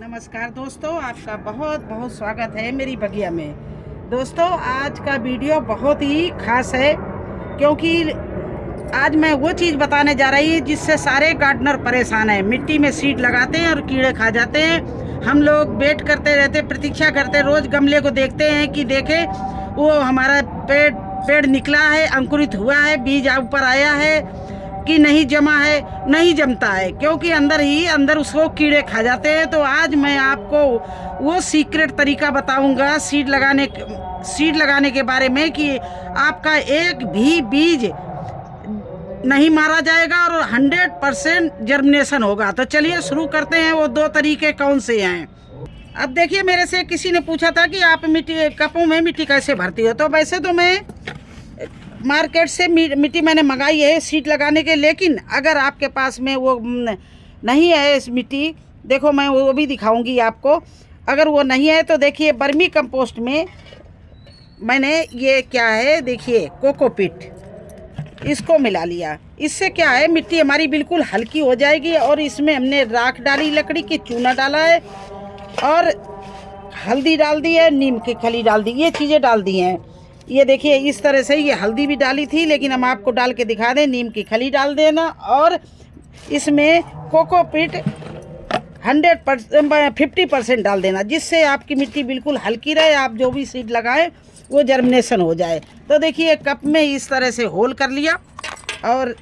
नमस्कार दोस्तों, आपका बहुत बहुत स्वागत है मेरी बगिया में। दोस्तों, आज का वीडियो बहुत ही खास है क्योंकि आज मैं वो चीज़ बताने जा रही हूँ जिससे सारे गार्डनर परेशान हैं। मिट्टी में सीड लगाते हैं और कीड़े खा जाते हैं। हम लोग वेट करते रहते, प्रतीक्षा करते, रोज़ गमले को देखते हैं कि देखे वो हमारा पेड़ निकला है, अंकुरित हुआ है, बीज ऊपर आया है कि नहीं जमा है। नहीं जमता है क्योंकि अंदर उसको कीड़े खा जाते हैं। तो आज मैं आपको वो सीक्रेट तरीका बताऊंगा सीड लगाने के बारे में कि आपका एक भी बीज नहीं मारा जाएगा और 100% जर्मिनेशन होगा। तो चलिए शुरू करते हैं। वो दो तरीके कौन से हैं। अब देखिए, मेरे से किसी ने पूछा था कि आप कपों में मिट्टी कैसे भरती हो। तो वैसे तो मैं मार्केट से मिट्टी मैंने मंगाई है सीड लगाने के, लेकिन अगर आपके पास में वो नहीं है इस मिट्टी, देखो मैं वो भी दिखाऊंगी आपको। अगर वो नहीं है तो देखिए, बर्मी कंपोस्ट में मैंने ये क्या है, देखिए कोकोपीट, इसको मिला लिया। इससे क्या है, मिट्टी हमारी बिल्कुल हल्की हो जाएगी। और इसमें हमने राख डाली, लकड़ी की चूना डाला है और हल्दी डाल दी है, नीम की खली डाल दी, ये चीज़ें डाल दी हैं। ये देखिए इस तरह से, ये हल्दी भी डाली थी लेकिन हम आपको डाल के दिखा दें। नीम की खली डाल देना और इसमें कोकोपीट 50% डाल देना, जिससे आपकी मिट्टी बिल्कुल हल्की रहे। आप जो भी सीड लगाएं वो जर्मिनेशन हो जाए। तो देखिए, कप में इस तरह से होल कर लिया और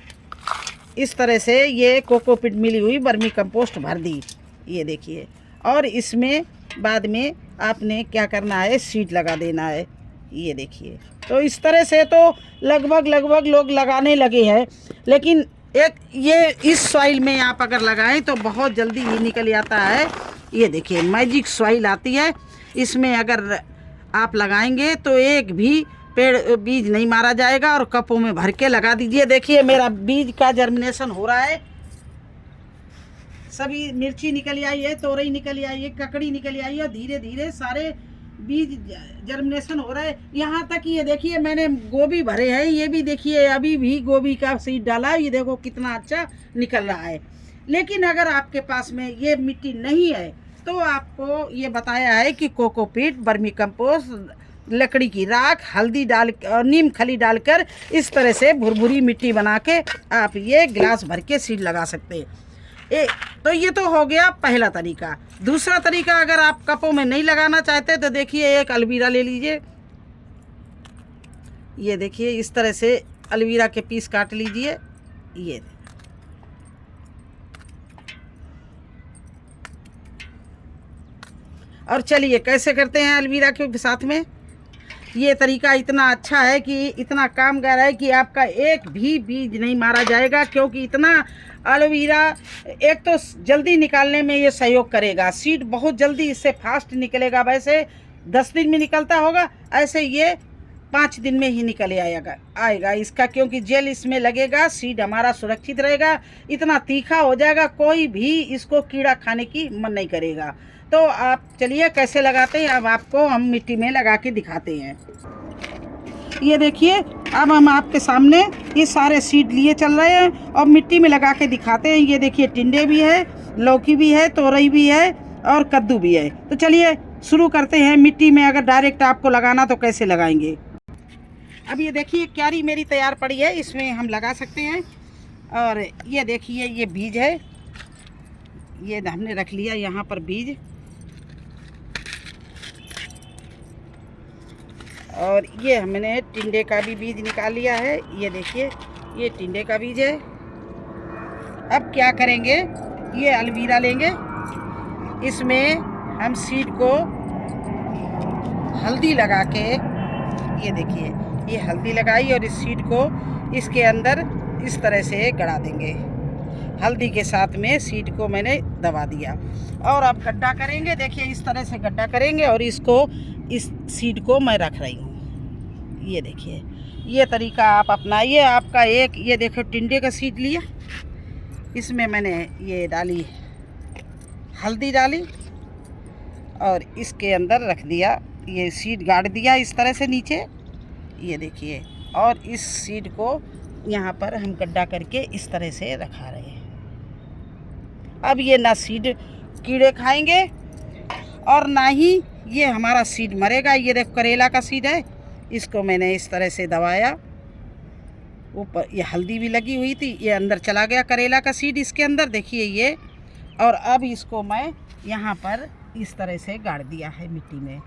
इस तरह से ये कोकोपीट मिली हुई वर्मी कंपोस्ट भर दी, ये देखिए। और इसमें बाद में आपने क्या करना है, सीड लगा देना है, ये देखिए। तो इस तरह से तो लगभग लोग लगाने लगे हैं, लेकिन एक ये इस सॉइल में आप अगर लगाएं तो बहुत जल्दी ये निकल आता है। ये देखिए मैजिक सॉइल आती है, इसमें अगर आप लगाएंगे तो एक भी बीज नहीं मारा जाएगा और कपों में भर के लगा दीजिए। देखिए मेरा बीज का जर्मिनेशन हो रहा है। सभी मिर्ची निकल आई है, तोरई निकल आई है, ककड़ी निकल आई है, धीरे धीरे सारे बीज जर्मिनेशन हो रहा है। यहाँ तक ये देखिए मैंने गोभी भरे हैं, ये भी देखिए अभी भी गोभी का सीड डाला, ये देखो कितना अच्छा निकल रहा है। लेकिन अगर आपके पास में ये मिट्टी नहीं है तो आपको ये बताया है कि कोकोपीट, वर्मी कंपोस्ट, लकड़ी की राख, हल्दी डाल और नीम खली डालकर इस तरह से भुरभुरी मिट्टी बना के आप ये गिलास भर के सीड लगा सकते हैं। तो ये तो हो गया पहला तरीका। दूसरा तरीका, अगर आप कपों में नहीं लगाना चाहते तो देखिए एक अलवीरा ले लीजिए। ये देखिए इस तरह से अलवीरा के पीस काट लीजिए, ये। और चलिए कैसे करते हैं अलवीरा के साथ में। ये तरीका इतना अच्छा है कि इतना कामगार है कि आपका एक भी बीज नहीं मारा जाएगा, क्योंकि इतना एलोवेरा एक तो जल्दी निकालने में ये सहयोग करेगा। सीड बहुत जल्दी इससे फास्ट निकलेगा। वैसे 10 दिन में निकलता होगा, ऐसे ये 5 दिन में ही निकल आएगा इसका, क्योंकि जेल इसमें लगेगा, सीड हमारा सुरक्षित रहेगा। इतना तीखा हो जाएगा, कोई भी इसको कीड़ा खाने की मन नहीं करेगा। तो आप चलिए कैसे लगाते हैं, अब आपको हम मिट्टी में लगा के दिखाते हैं। ये देखिए, अब हम आपके सामने ये सारे सीड लिए चल रहे हैं और मिट्टी में लगा के दिखाते हैं। ये देखिए टिंडे भी है, लौकी भी है, तोरई भी है और कद्दू भी है। तो चलिए शुरू करते हैं। मिट्टी में अगर डायरेक्ट आपको लगाना तो कैसे लगाएंगे। अब ये देखिए क्यारी मेरी तैयार पड़ी है, इसमें हम लगा सकते हैं। और ये देखिए ये बीज है, ये हमने रख लिया यहाँ पर बीज। और ये हमने टिंडे का भी बीज निकाल लिया है, ये देखिए ये टिंडे का बीज है। अब क्या करेंगे, ये अलवीरा लेंगे, इसमें हम सीड को हल्दी लगा के, ये देखिए ये हल्दी लगाई और इस सीड को इसके अंदर इस तरह से गड़ा देंगे। हल्दी के साथ में सीड को मैंने दबा दिया और अब गड्ढा करेंगे। देखिए इस तरह से गड्ढा करेंगे और इस सीड को मैं रख रही हूँ। ये देखिए ये तरीका आप अपनाइए। आपका एक, ये देखो टिंडे का सीड लिया, इसमें मैंने ये डाली, हल्दी डाली और इसके अंदर रख दिया, ये सीड गाड़ दिया इस तरह से नीचे, ये देखिए। और इस सीड को यहाँ पर हम गड्ढा करके इस तरह से रखा रहे हैं। अब ये ना सीड कीड़े खाएंगे और ना ही ये हमारा सीड मरेगा। ये देखो करेला का सीड है, इसको मैंने इस तरह से दबाया, ऊपर ये हल्दी भी लगी हुई थी, ये अंदर चला गया करेला का सीड इसके अंदर, देखिए ये। और अब इसको मैं यहाँ पर इस तरह से गाड़ दिया है मिट्टी में।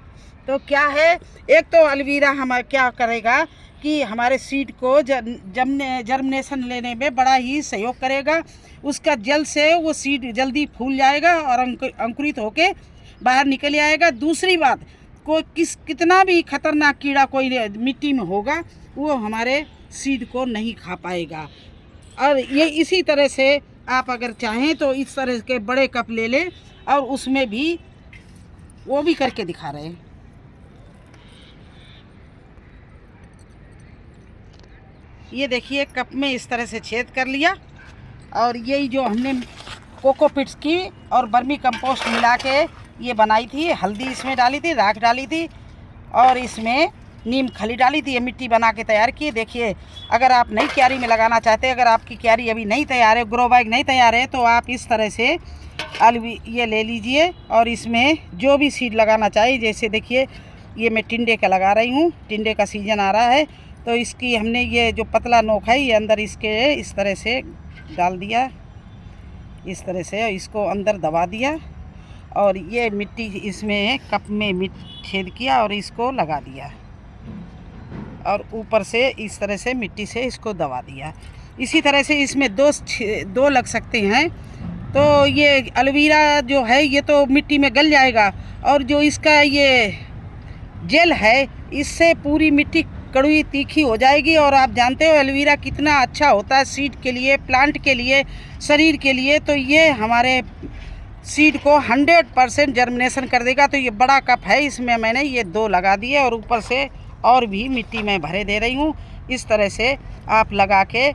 तो क्या है, एक तो एलोवेरा हमारा क्या करेगा कि हमारे सीड को जर्मिनेशन लेने में बड़ा ही सहयोग करेगा। उसका जल से वो सीड जल्दी फूल जाएगा और अंकुरित होके बाहर निकल आएगा। दूसरी बात, कितना भी खतरनाक कीड़ा कोई मिट्टी में होगा वो हमारे सीड को नहीं खा पाएगा। और ये इसी तरह से आप अगर चाहें तो इस तरह के बड़े कप ले लें और उसमें भी वो भी करके दिखा रहे हैं। ये देखिए कप में इस तरह से छेद कर लिया और यही जो हमने कोकोपिट्स की और वर्मी कंपोस्ट मिला के ये बनाई थी, हल्दी इसमें डाली थी, राख डाली थी और इसमें नीम खली डाली थी, ये मिट्टी बना के तैयार की। देखिए अगर आप नई क्यारी में लगाना चाहते हैं, अगर आपकी क्यारी अभी नहीं तैयार है, ग्रो बैग नहीं तैयार है, तो आप इस तरह से ये ले लीजिए और इसमें जो भी सीड लगाना चाहिए, जैसे देखिए ये मैं टिंडे का लगा रही हूँ, टिंडे का सीजन आ रहा है, तो इसकी हमने ये जो पतला नोक है ये अंदर इसके इस तरह से डाल दिया, इस तरह से इसको अंदर दबा दिया और ये मिट्टी इसमें कप में छेद किया और इसको लगा दिया और ऊपर से इस तरह से मिट्टी से इसको दबा दिया। इसी तरह से इसमें दो लग सकते हैं। तो ये एलोवेरा जो है ये तो मिट्टी में गल जाएगा और जो इसका ये जेल है इससे पूरी मिट्टी कड़वी तीखी हो जाएगी। और आप जानते हो एलोवेरा कितना अच्छा होता है सीड के लिए, प्लांट के लिए, शरीर के लिए। तो ये हमारे सीड को 100% जर्मिनेशन कर देगा। तो ये बड़ा कप है, इसमें मैंने ये 2 लगा दिए और ऊपर से और भी मिट्टी में भरे दे रही हूँ। इस तरह से आप लगा के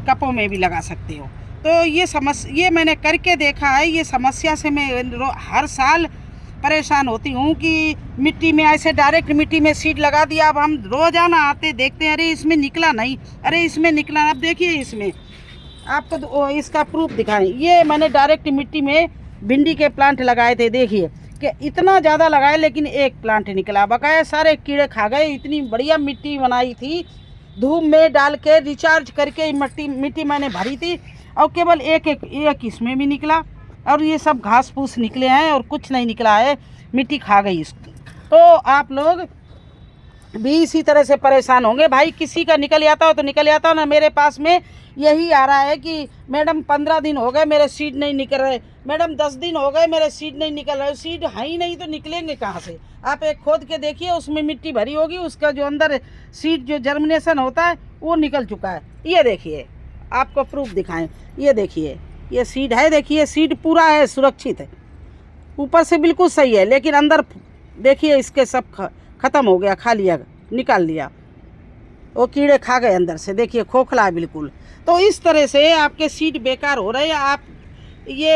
कपों में भी लगा सकते हो। तो ये मैंने करके देखा है। ये समस्या से मैं हर साल परेशान होती हूँ कि मिट्टी में ऐसे डायरेक्ट मिट्टी में सीड लगा दिया। अब हम रोज़ाना आते देखते हैं, अरे इसमें निकला नहीं, अरे इसमें निकला। अब देखिए इसमें आपको इसका प्रूफ दिखाएं। ये मैंने डायरेक्ट मिट्टी में भिंडी के प्लांट लगाए थे, देखिए कि इतना ज़्यादा लगाए लेकिन एक प्लांट निकला, बकाया सारे कीड़े खा गए। इतनी बढ़िया मिट्टी बनाई थी, धूप में डाल के रिचार्ज करके मिट्टी मैंने भरी थी और केवल एक इसमें भी निकला और ये सब घास फूस निकले हैं और कुछ नहीं निकला है, मिट्टी खा गई इसको। तो आप लोग भी इसी तरह से परेशान होंगे। भाई किसी का निकल जाता हो तो निकल जाता हो ना। मेरे पास में यही आ रहा है कि मैडम 15 दिन हो गए मेरे सीड नहीं निकल रहे, मैडम 10 दिन हो गए मेरे सीड नहीं निकल रहे। सीड है ही नहीं तो निकलेंगे कहाँ से? आप एक खोद के देखिए, उसमें मिट्टी भरी होगी, उसका जो अंदर सीड जो जर्मिनेशन होता है वो निकल चुका है। ये देखिए, आपको प्रूफ दिखाएं, ये देखिए ये सीड है, देखिए सीड पूरा है, सुरक्षित है, ऊपर से बिल्कुल सही है, लेकिन अंदर देखिए इसके सब ख़त्म हो गया, खा लिया, निकाल लिया, वो कीड़े खा गए अंदर से, देखिए खोखला है बिल्कुल। तो इस तरह से आपके सीड बेकार हो रहे हैं। आप ये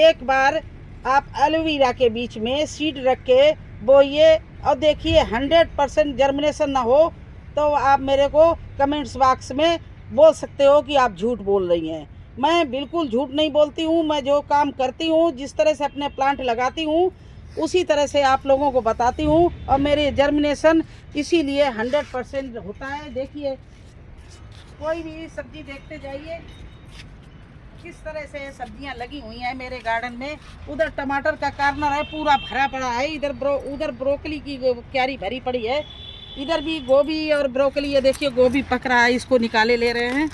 एक बार आप एलोवेरा के बीच में सीड रख के बोइए और देखिए 100% जर्मिनेशन ना हो तो आप मेरे को कमेंट्स बॉक्स में बोल सकते हो कि आप झूठ बोल रही हैं। मैं बिल्कुल झूठ नहीं बोलती हूँ। मैं जो काम करती हूँ, जिस तरह से अपने प्लांट लगाती हूँ, उसी तरह से आप लोगों को बताती हूँ और मेरे जर्मिनेशन इसीलिए 100% होता है। देखिए कोई भी सब्जी देखते जाइए किस तरह से सब्जियां लगी हुई हैं मेरे गार्डन में। उधर टमाटर का कार्नर है, पूरा भरा पड़ा है, उधर ब्रोकली की क्यारी भरी पड़ी है, इधर भी गोभी और ब्रोकली। ये देखिए गोभी पक रहा है, इसको निकाले ले रहे हैं,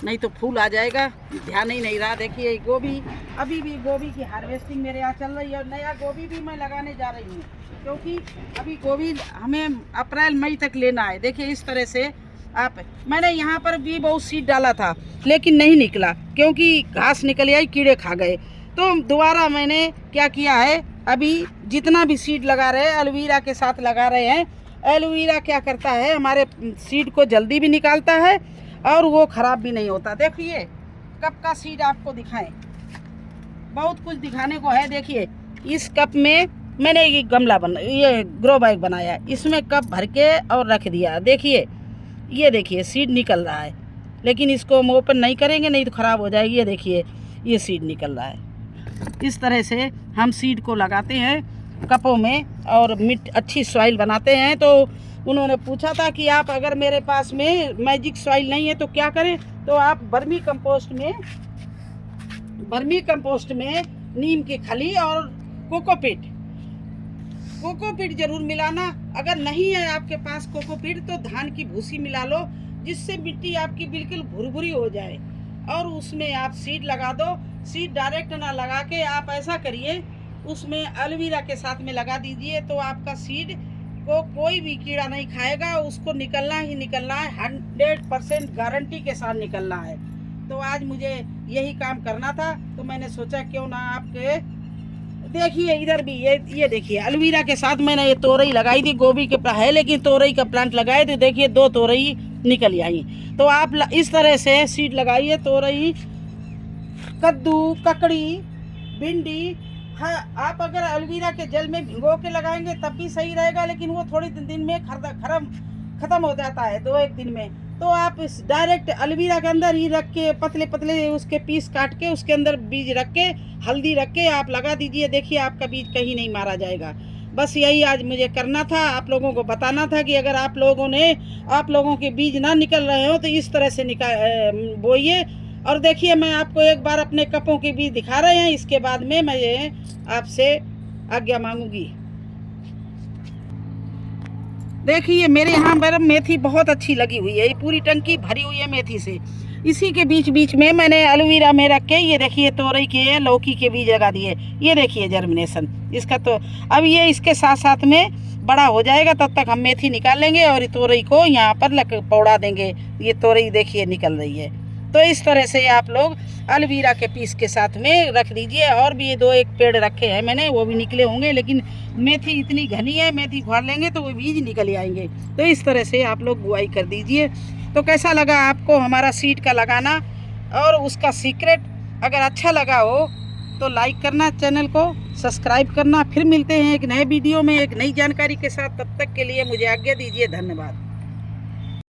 नहीं तो फूल आ जाएगा, ध्यान ही नहीं रहा। देखिए गोभी, अभी भी गोभी की हार्वेस्टिंग मेरे यहाँ चल रही है और नया गोभी भी मैं लगाने जा रही हूँ, क्योंकि अभी गोभी हमें अप्रैल मई तक लेना है। देखिए इस तरह से मैंने यहाँ पर भी बहुत सीड डाला था लेकिन नहीं निकला, क्योंकि घास निकल आई, कीड़े खा गए। तो दोबारा मैंने क्या किया है, अभी जितना भी सीड लगा रहे हैं एलोवेरा के साथ लगा रहे हैं। एलोवेरा क्या करता है, हमारे सीड को जल्दी भी निकालता है और वो ख़राब भी नहीं होता। देखिए कप का सीड आपको दिखाएं, बहुत कुछ दिखाने को है। देखिए इस कप में मैंने ये ये ग्रो बैग बनाया, इसमें कप भर के और रख दिया। देखिए ये देखिए सीड निकल रहा है, लेकिन इसको हम ओपन नहीं करेंगे, नहीं तो ख़राब हो जाएगी। ये देखिए ये सीड निकल रहा है। इस तरह से हम सीड को लगाते हैं कपों में और अच्छी सॉइल बनाते हैं। तो उन्होंने पूछा था कि आप अगर मेरे पास में मैजिक सॉइल नहीं है तो क्या करें, तो आप वर्मी कंपोस्ट में नीम की खली और कोकोपीट जरूर मिलाना। अगर नहीं है आपके पास कोकोपीट तो धान की भूसी मिला लो, जिससे मिट्टी आपकी बिल्कुल भुरभुरी हो जाए और उसमें आप सीड लगा दो। सीड डायरेक्ट ना लगा के आप ऐसा करिए, उसमें एलोवेरा के साथ में लगा दीजिए, तो आपका सीड को कोई भी कीड़ा नहीं खाएगा, उसको निकलना ही निकलना है, 100% गारंटी के साथ निकलना है। तो आज मुझे यही काम करना था, तो मैंने सोचा क्यों ना आपके देखिए इधर भी ये देखिए एलोवेरा के साथ मैंने ये तोरई लगाई थी। गोभी के है लेकिन तोरई का प्लांट लगाए तो देखिए 2 तोरई निकल आई। तो आप इस तरह से सीड लगाइए। तोरई, कद्दू, ककड़ी, भिंडी। हाँ, आप अगर एलोवेरा के जल में भिगो के लगाएंगे तब भी सही रहेगा, लेकिन वो थोड़ी दिन में खत्म हो जाता है, 2-1 दिन में। तो आप इस डायरेक्ट एलोवेरा के अंदर ही रख के पतले पतले उसके पीस काट के उसके अंदर बीज रख के हल्दी रख के आप लगा दीजिए। देखिए आपका बीज कहीं नहीं मारा जाएगा। बस यही आज मुझे करना था, आप लोगों को बताना था कि अगर आप लोगों के बीज ना निकल रहे हो तो इस तरह से बोइए। और देखिए मैं आपको एक बार अपने कपों के बीज दिखा रहे हैं, इसके बाद में मैं आपसे आज्ञा मांगूंगी। देखिए मेरे यहाँ पर मेथी बहुत अच्छी लगी हुई है, ये पूरी टंकी भरी हुई है मेथी से। इसी के बीच में मैंने एलोवेरा में रख के ये देखिए तोरई के, लौकी के बीज लगा दिए। ये देखिए जर्मिनेशन इसका। तो अब ये इसके साथ साथ में बड़ा हो जाएगा, तब तक हम मेथी निकाल लेंगे और तोरई को यहाँ पर पौड़ा देंगे। ये तोरई देखिए निकल रही है। तो इस तरह से आप लोग एलोवेरा के पीस के साथ में रख दीजिए। और भी 2-1 पेड़ रखे हैं मैंने, वो भी निकले होंगे, लेकिन मेथी इतनी घनी है, मेथी उखाड़ लेंगे तो वो बीज निकल आएंगे। तो इस तरह से आप लोग बुआई कर दीजिए। तो कैसा लगा आपको हमारा सीड का लगाना और उसका सीक्रेट? अगर अच्छा लगा हो तो लाइक करना, चैनल को सब्सक्राइब करना। फिर मिलते हैं एक नए वीडियो में एक नई जानकारी के साथ। तब तक के लिए मुझे आज्ञा दीजिए। धन्यवाद।